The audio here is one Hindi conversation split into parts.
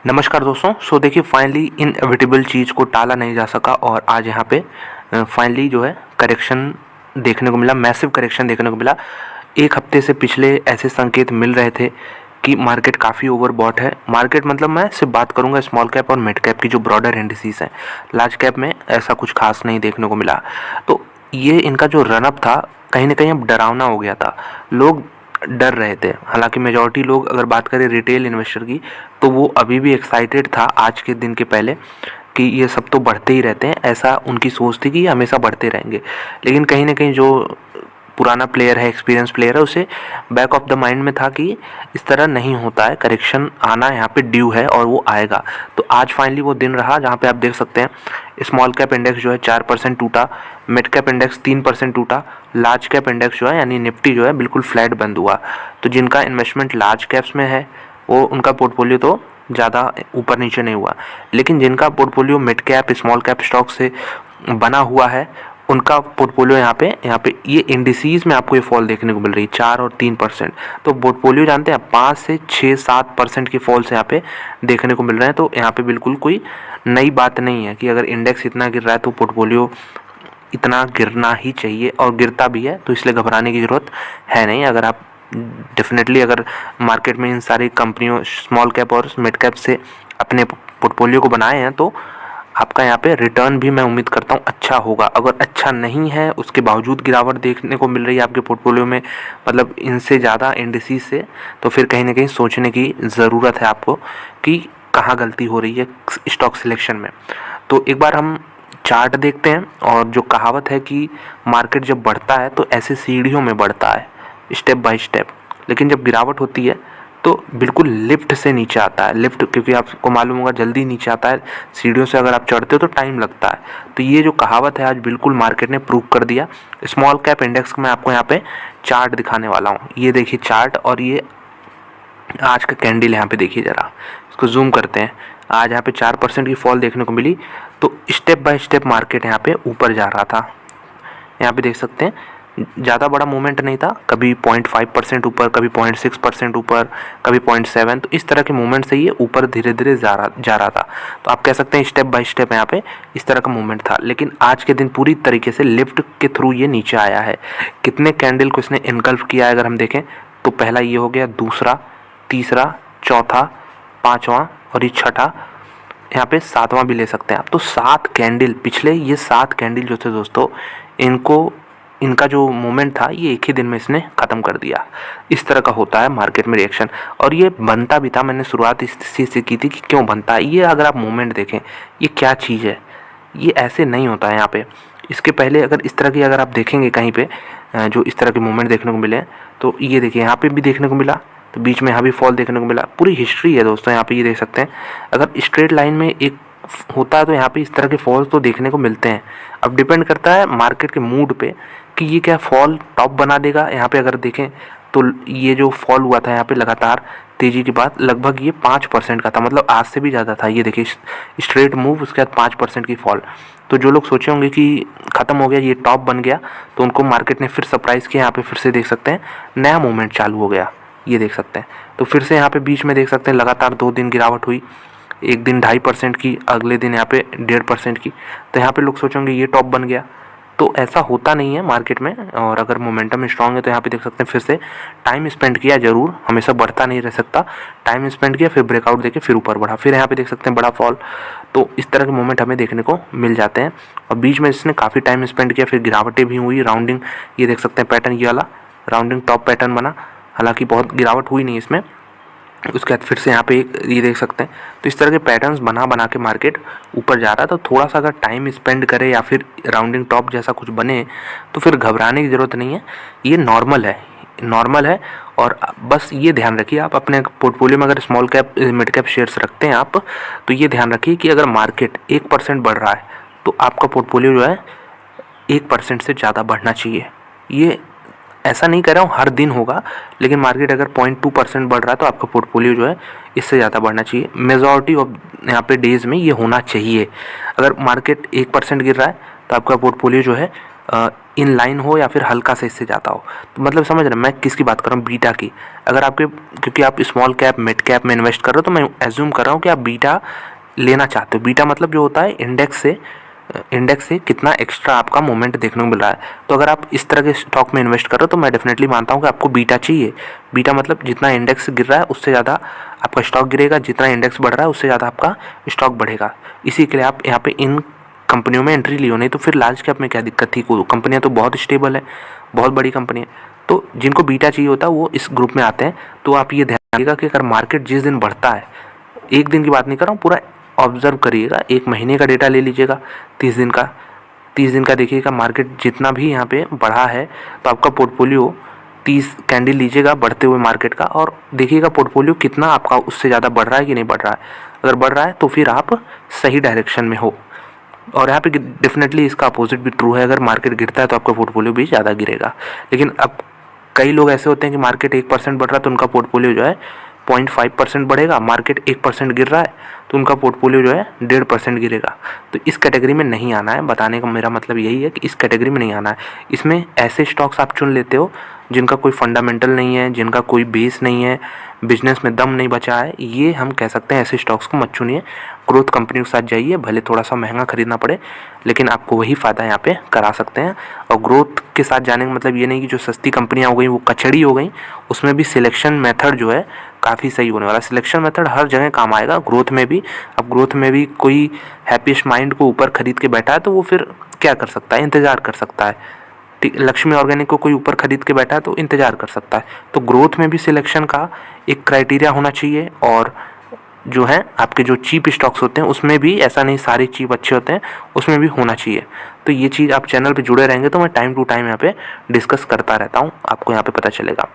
नमस्कार दोस्तों। देखिए फाइनली इनएविटेबल चीज़ को टाला नहीं जा सका और आज यहाँ पे फाइनली जो है करेक्शन देखने को मिला, मैसिव करेक्शन देखने को मिला। एक हफ्ते से पिछले ऐसे संकेत मिल रहे थे कि मार्केट काफ़ी ओवरबॉट है। मार्केट मतलब मैं सिर्फ बात करूंगा स्मॉल कैप और मिड कैप की जो ब्रॉडर इंडिसेस हैं। लार्ज कैप में ऐसा कुछ खास नहीं देखने को मिला। तो ये इनका जो रनअप था कहीं ना कहीं अब डरावना हो गया था। लोग डर रहे थे। हालांकि मेजॉरिटी लोग, अगर बात करें रिटेल इन्वेस्टर की, तो वो अभी भी एक्साइटेड था आज के दिन के पहले कि ये सब तो बढ़ते ही रहते हैं। ऐसा उनकी सोच थी कि ये हमेशा बढ़ते रहेंगे। लेकिन कहीं ना कहीं जो पुराना प्लेयर है, एक्सपीरियंस प्लेयर है, उसे बैक ऑफ द माइंड में था कि इस तरह नहीं होता है, करेक्शन आना यहाँ पे ड्यू है और वो आएगा। तो आज फाइनली वो दिन रहा जहाँ पे आप देख सकते हैं स्मॉल कैप इंडेक्स जो है 4% टूटा, मिड कैप इंडेक्स 3% टूटा, लार्ज कैप इंडेक्स जो है यानी निफ्टी जो है बिल्कुल फ्लैट बंद हुआ। तो जिनका इन्वेस्टमेंट लार्ज कैप्स में है वो उनका पोर्टफोलियो तो ज़्यादा ऊपर नीचे नहीं हुआ, लेकिन जिनका portfolio mid cap small cap stock से बना हुआ है उनका पोर्टफोलियो यहाँ पे ये इंडिसीज में आपको ये फॉल देखने को मिल रही है 4 और 3%। तो पोर्टफोलियो जानते हैं 5 से 6-7% के फॉल्स यहाँ पे देखने को मिल रहे हैं। तो यहाँ पे बिल्कुल कोई नई बात नहीं है कि अगर इंडेक्स इतना गिर रहा है तो पोर्टफोलियो इतना गिरना ही चाहिए, और गिरता भी है। तो इसलिए घबराने की ज़रूरत है नहीं। अगर आप डेफिनेटली अगर मार्केट में इन सारी कंपनियों स्मॉल कैप और मिड कैप से अपने पोर्टफोलियो को बनाए हैं तो आपका यहाँ पे रिटर्न भी मैं उम्मीद करता हूँ अच्छा होगा। अगर अच्छा नहीं है, उसके बावजूद गिरावट देखने को मिल रही है आपके पोर्टफोलियो में, मतलब इनसे ज़्यादा इंडिसेस से, तो फिर कहीं ना कहीं सोचने की ज़रूरत है आपको कि कहाँ गलती हो रही है स्टॉक सिलेक्शन में। तो एक बार हम चार्ट देखते हैं। और जो कहावत है कि मार्केट जब बढ़ता है तो ऐसे सीढ़ियों में बढ़ता है, स्टेप बाय स्टेप, लेकिन जब गिरावट होती है तो बिल्कुल लिफ्ट से नीचे आता है। लिफ्ट क्योंकि आपको मालूम होगा जल्दी नीचे आता है, सीढ़ियों से अगर आप चढ़ते हो तो टाइम लगता है। तो ये जो कहावत है आज बिल्कुल मार्केट ने प्रूव कर दिया। स्मॉल कैप इंडेक्स को मैं आपको यहाँ पे चार्ट दिखाने वाला हूँ। ये देखिए चार्ट, और ये आज का कैंडल यहाँ पे देखिए ज़रा, इसको जूम करते हैं। आज यहाँ पे 4% की फॉल देखने को मिली। तो स्टेप बाय स्टेप मार्केट यहाँ पे ऊपर जा रहा था। यहाँ पे देख सकते हैं ज़्यादा बड़ा मूवमेंट नहीं था, कभी 0.5% ऊपर, कभी 0.6% ऊपर, कभी 0.7। तो इस तरह के मूवमेंट से ये ऊपर धीरे धीरे जा रहा था। तो आप कह सकते हैं स्टेप बाय स्टेप यहाँ पे इस तरह का मूवमेंट था। लेकिन आज के दिन पूरी तरीके से लिफ्ट के थ्रू ये नीचे आया है। कितने कैंडल को इसने इनकल्फ किया है अगर हम देखें तो पहला ये हो गया, दूसरा, तीसरा, चौथा, पाँचवा और ये छठा, यहाँ पे सातवां भी ले सकते हैं आप। तो 7 कैंडल, पिछले ये 7 कैंडल जो थे दोस्तों, इनका जो मोमेंट था ये एक ही दिन में इसने ख़त्म कर दिया। इस तरह का होता है मार्केट में रिएक्शन। और ये बनता भी था, मैंने शुरुआत इस चीज़ से की थी कि क्यों बनता है ये। अगर आप मोमेंट देखें ये क्या चीज़ है, ये ऐसे नहीं होता है यहाँ पे। इसके पहले अगर इस तरह की अगर आप देखेंगे कहीं पे जो इस तरह के मूवमेंट देखने को मिले, तो ये देखिए यहाँ पे भी देखने को मिला, तो बीच में यहाँ भी फॉल देखने को मिला। पूरी हिस्ट्री है दोस्तों यहाँ पे, ये देख सकते हैं। अगर स्ट्रेट लाइन में एक होता है तो यहाँ पे इस तरह के फॉल्स तो देखने को मिलते हैं। अब डिपेंड करता है मार्केट के मूड पे कि ये क्या फॉल टॉप बना देगा। यहाँ पे अगर देखें तो ये जो फॉल हुआ था यहाँ पे लगातार तेज़ी के बाद, लगभग ये 5% का था, मतलब आज से भी ज़्यादा था। ये देखिए स्ट्रेट मूव, उसके बाद 5% की फॉल। तो जो लोग सोचे होंगे कि ख़त्म हो गया, ये टॉप बन गया, तो उनको मार्केट ने फिर सरप्राइज़ किया। यहाँ पे फिर से देख सकते हैं नया मूवमेंट चालू हो गया, ये देख सकते हैं। तो फिर से यहाँ पे बीच में देख सकते हैं लगातार 2 दिन गिरावट हुई, एक दिन 2.5% की, अगले दिन यहाँ पे 1.5% की। तो यहाँ पे लोग सोचेंगे ये टॉप बन गया। तो ऐसा होता नहीं है मार्केट में। और अगर मोमेंटम स्ट्रांग है तो यहाँ पे देख सकते हैं फिर से टाइम स्पेंड किया, जरूर हमेशा बढ़ता नहीं रह सकता। टाइम स्पेंड किया, फिर ब्रेकआउट देके फिर ऊपर बढ़ा, फिर यहाँ पे देख सकते हैं बड़ा फॉल। तो इस तरह के मोमेंट हमें देखने को मिल जाते हैं। और बीच में इसने काफ़ी टाइम स्पेंड किया, फिर गिरावटें भी हुई, राउंडिंग, ये देख सकते हैं पैटर्न, ये वाला राउंडिंग टॉप पैटर्न बना। हालांकि बहुत गिरावट हुई नहीं इसमें। उसके बाद फिर से यहाँ पे ये देख सकते हैं। तो इस तरह के पैटर्न्स बना बना के मार्केट ऊपर जा रहा है। तो थोड़ा सा अगर टाइम स्पेंड करे या फिर राउंडिंग टॉप जैसा कुछ बने तो फिर घबराने की ज़रूरत नहीं है, ये नॉर्मल है, नॉर्मल है। और बस ये ध्यान रखिए आप अपने पोर्टफोलियो में अगर small cap mid cap shares रखते हैं आप, तो ये ध्यान रखिए कि अगर मार्केट 1% बढ़ रहा है तो आपका पोर्टफोलियो जो है 1% से ज़्यादा बढ़ना चाहिए। ये ऐसा नहीं कह रहा हूँ हर दिन होगा, लेकिन मार्केट अगर 0.2% बढ़ रहा है तो आपका पोर्टफोलियो जो है इससे ज़्यादा बढ़ना चाहिए। मेजॉरिटी ऑफ यहाँ पे डेज़ में ये होना चाहिए। अगर मार्केट 1% गिर रहा है तो आपका पोर्टफोलियो जो है इन लाइन हो या फिर हल्का से इससे ज़्यादा हो। तो मतलब समझ रहे हैं मैं किसकी बात कर रहा हूँ, बीटा की। अगर आपके, क्योंकि आप स्मॉल कैप मिड कैप में इन्वेस्ट कर रहे हो, तो मैं एज्यूम कर रहा हूँ कि आप बीटा लेना चाहते हो। बीटा मतलब जो होता है इंडेक्स से कितना एक्स्ट्रा आपका मूवमेंट देखने को मिल रहा है। तो अगर आप इस तरह के स्टॉक में इन्वेस्ट कर रहे हो तो मैं डेफिनेटली मानता हूँ कि आपको बीटा चाहिए। बीटा मतलब जितना इंडेक्स गिर रहा है उससे ज़्यादा आपका स्टॉक गिरेगा, जितना इंडेक्स बढ़ रहा है उससे ज़्यादा आपका स्टॉक बढ़ेगा। इसी के लिए आप यहाँ पे इन कंपनियों में एंट्री लियो। नहीं तो फिर लार्ज कैप में क्या दिक्कत थी, कंपनियाँ तो बहुत स्टेबल है, बहुत बड़ी कंपनी है। तो जिनको बीटा चाहिए होता है वो इस ग्रुप में आते हैं। तो आप ये ध्यान रखिएगा कि अगर मार्केट जिस दिन बढ़ता है, एक दिन की बात नहीं कर रहा हूँ, पूरा ऑब्जर्व करिएगा, एक महीने का डेटा ले लीजिएगा, 30 दिन का देखिएगा, मार्केट जितना भी यहाँ पे बढ़ा है तो आपका पोर्टफोलियो 30 कैंडल लीजिएगा बढ़ते हुए मार्केट का, और देखिएगा पोर्टफोलियो कितना आपका उससे ज़्यादा बढ़ रहा है कि नहीं बढ़ रहा है। अगर बढ़ रहा है तो फिर आप सही डायरेक्शन में हो। और यहाँ पे डेफिनेटली इसका अपोजिट भी ट्रू है, अगर मार्केट गिरता है तो आपका पोर्टफोलियो भी ज़्यादा गिरेगा। लेकिन अब कई लोग ऐसे होते हैं कि मार्केट 1% बढ़ रहा है तो उनका पोर्टफोलियो जो है 0.5% बढ़ेगा, मार्केट 1% गिर रहा है तो उनका पोर्टफोलियो जो है 1.5% गिरेगा। तो इस कैटेगरी में नहीं आना है, बताने का मेरा मतलब यही है कि इस कैटेगरी में नहीं आना है। इसमें ऐसे स्टॉक्स आप चुन लेते हो जिनका कोई फंडामेंटल नहीं है, जिनका कोई बेस नहीं है, बिजनेस में दम नहीं बचा है, ये हम कह सकते हैं ऐसे स्टॉक्स को मत चुनिए। ग्रोथ कंपनी के साथ जाइए, भले थोड़ा सा महंगा खरीदना पड़े लेकिन आपको वही फ़ायदा यहाँ पे करा सकते हैं। और ग्रोथ के साथ जाने का मतलब ये नहीं कि जो सस्ती कंपनियाँ हो गई वो कचड़ी हो गई, उसमें भी सिलेक्शन मेथड जो है काफ़ी सही होने वाला। सिलेक्शन मेथड हर जगह काम आएगा, ग्रोथ में भी। अब ग्रोथ में भी कोई हैप्पीस्ट माइंड को ऊपर खरीद के बैठा है तो वो फिर क्या कर सकता है, इंतज़ार कर सकता है। लक्ष्मी ऑर्गेनिक को कोई ऊपर खरीद के बैठा है तो इंतज़ार कर सकता है। तो ग्रोथ में भी सिलेक्शन का एक क्राइटेरिया होना चाहिए। और जो है आपके जो चीप स्टॉक्स होते हैं उसमें भी ऐसा नहीं सारे चीप अच्छे होते हैं, उसमें भी होना चाहिए। तो ये चीज़ आप चैनल पे जुड़े रहेंगे तो मैं टाइम टू टाइम यहाँ पे डिस्कस करता रहता हूँ, आपको यहाँ पे पता चलेगा।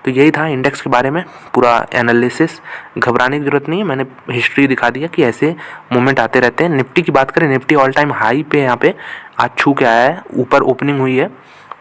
तो यही था इंडेक्स के बारे में पूरा एनालिसिस। घबराने की ज़रूरत नहीं है, मैंने हिस्ट्री दिखा दिया कि ऐसे मूवमेंट आते रहते हैं। निफ्टी की बात करें, निफ्टी ऑल टाइम हाई पे यहाँ पे आज छू के आया है, ऊपर ओपनिंग हुई है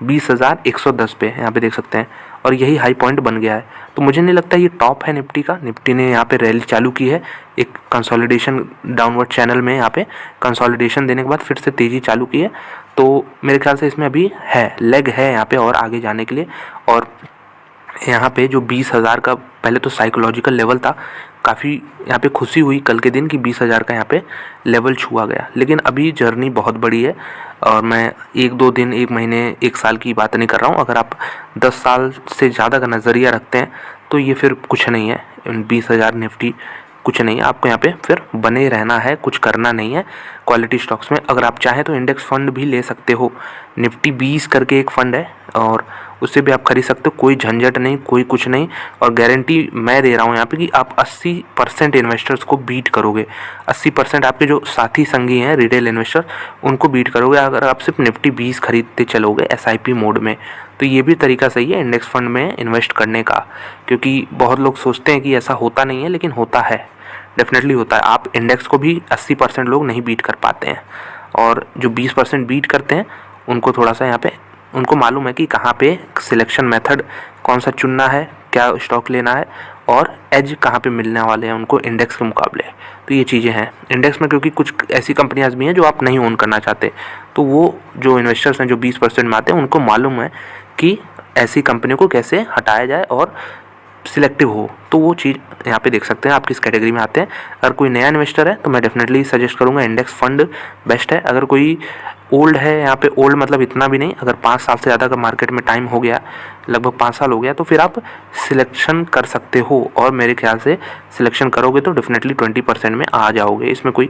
20,110 पे, यहाँ पे देख सकते हैं, और यही हाई पॉइंट बन गया है। तो मुझे नहीं लगता ये टॉप है निफ्टी का। निफ्टी ने यहाँ पे रैली चालू की है, एक कंसोलिडेशन डाउनवर्ड चैनल में यहाँ पे कंसोलिडेशन देने के बाद फिर से तेज़ी चालू की है। तो मेरे ख्याल से इसमें अभी है लेग है यहाँ पे और आगे जाने के लिए। और यहाँ पे जो 20,000 का पहले तो साइकोलॉजिकल लेवल था, काफ़ी यहाँ पे खुशी हुई कल के दिन कि 20,000 का यहाँ पे लेवल छुआ गया। लेकिन अभी जर्नी बहुत बड़ी है और मैं 1-2 दिन, 1 महीने, 1 साल की बात नहीं कर रहा हूँ। अगर आप 10 साल से ज़्यादा का नज़रिया रखते हैं तो ये फिर कुछ नहीं है। 20,000 निफ्टी कुछ नहीं है, आपको यहाँ पे फिर बने रहना है, कुछ करना नहीं है क्वालिटी स्टॉक्स में। अगर आप चाहें तो इंडेक्स फंड भी ले सकते हो, निफ्टी 20 करके एक फ़ंड है और उससे भी आप खरीद सकते हो, कोई झंझट नहीं, कोई कुछ नहीं। और गारंटी मैं दे रहा हूँ यहाँ पे कि आप 80% इन्वेस्टर्स को बीट करोगे। 80% आपके जो साथी संगी हैं रिटेल इन्वेस्टर, उनको बीट करोगे अगर आप सिर्फ निफ्टी 20 खरीदते चलोगे SIP मोड में। तो ये भी तरीका सही है इंडेक्स फंड में इन्वेस्ट करने का, क्योंकि बहुत लोग सोचते हैं कि ऐसा होता नहीं है, लेकिन होता है, डेफिनेटली होता है। आप इंडेक्स को भी 80% लोग नहीं बीट कर पाते हैं, और जो 20% बीट करते हैं उनको थोड़ा सा यहाँ पे उनको मालूम है कि कहाँ पे सिलेक्शन मेथड कौन सा चुनना है, क्या स्टॉक लेना है, और एज कहाँ पे मिलने वाले हैं उनको इंडेक्स के मुकाबले। तो ये चीज़ें हैं इंडेक्स में, क्योंकि कुछ ऐसी कंपनियां भी हैं जो आप नहीं ओन करना चाहते। तो वो जो इन्वेस्टर्स हैं जो 20% में आते हैं उनको मालूम है कि ऐसी कंपनियों को कैसे हटाया जाए और सिलेक्टिव हो। तो वो चीज़ यहाँ पे देख सकते हैं आप किस कैटेगरी में आते हैं। अगर कोई नया इन्वेस्टर है तो मैं डेफिनेटली सजेस्ट करूँगा इंडेक्स फंड बेस्ट है। अगर कोई ओल्ड है, यहाँ पे ओल्ड मतलब इतना भी नहीं, अगर 5 साल से ज़्यादा का मार्केट में टाइम हो गया, लगभग 5 साल हो गया, तो फिर आप सिलेक्शन कर सकते हो। और मेरे ख्याल से सिलेक्शन करोगे तो डेफिनेटली 20% में आ जाओगे, इसमें कोई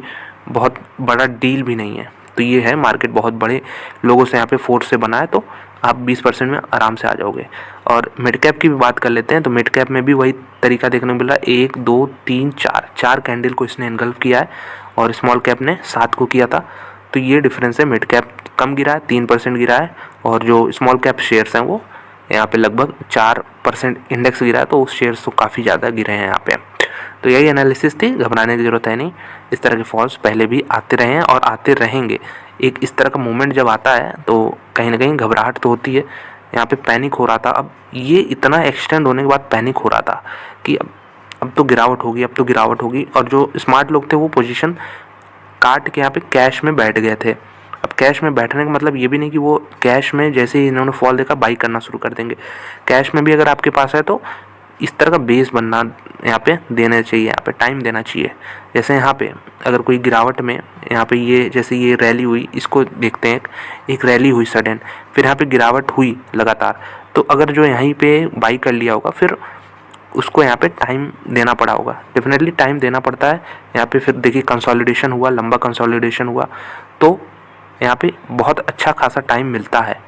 बहुत बड़ा डील भी नहीं है। तो ये है, मार्केट बहुत बड़े लोगों से यहाँ पे फोर्स से बना है, तो आप 20% में आराम से आ जाओगे। और मिड कैप की भी बात कर लेते हैं, तो मिड कैप में भी वही तरीका देखने को मिल रहा है। 1 2 3 4 कैंडल को इसने इनगल्फ किया है और स्मॉल कैप ने 7 को किया था। तो ये डिफरेंस है, मिड कैप कम गिरा है, 3% गिरा है, और जो स्मॉल कैप शेयर्स हैं वो यहाँ पे लगभग 4% इंडेक्स गिरा है, तो उस शेयर्स तो काफ़ी ज़्यादा गिरे हैं यहाँ पे। तो यही एनालिसिस थी, घबराने की ज़रूरत है नहीं। इस तरह के फॉल्स पहले भी आते रहे हैं और आते रहेंगे। एक इस तरह का मूवमेंट जब आता है तो कहीं ना कहीं घबराहट तो होती है। यहाँ पे पैनिक हो रहा था, अब ये इतना एक्सटेंड होने के बाद पैनिक हो रहा था कि अब तो गिरावट होगी, अब तो गिरावट होगी। और जो स्मार्ट लोग थे वो पोजीशन काट के यहाँ पे कैश में बैठ गए थे। अब कैश में बैठने का मतलब ये भी नहीं कि वो कैश में जैसे ही इन्होंने फॉल देखा बाई करना शुरू कर देंगे। कैश में भी अगर आपके पास है तो इस तरह का बेस बनना यहाँ पे देना चाहिए, यहाँ पे टाइम देना चाहिए। जैसे यहाँ पे अगर कोई गिरावट में यहाँ पे ये जैसे ये रैली हुई, इसको देखते हैं, एक रैली हुई सडन, फिर यहाँ पे गिरावट हुई लगातार, तो अगर जो यहीं पे बाई कर लिया होगा फिर उसको यहाँ पे टाइम देना पड़ा होगा, डेफिनेटली टाइम देना पड़ता है। यहाँ पे फिर देखिए कंसोलिडेशन हुआ, लंबा कंसोलिडेशन हुआ, तो यहाँ पे बहुत अच्छा खासा टाइम मिलता है।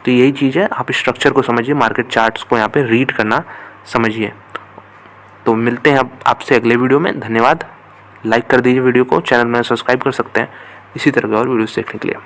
तो यही चीज़ है, आप स्ट्रक्चर को समझिए, मार्केट चार्ट्स को यहाँ पे रीड करना समझिए। तो मिलते हैं अब आपसे अगले वीडियो में। धन्यवाद। लाइक कर दीजिए वीडियो को, चैनल में सब्सक्राइब कर सकते हैं इसी तरह के और वीडियोस देखने के लिए।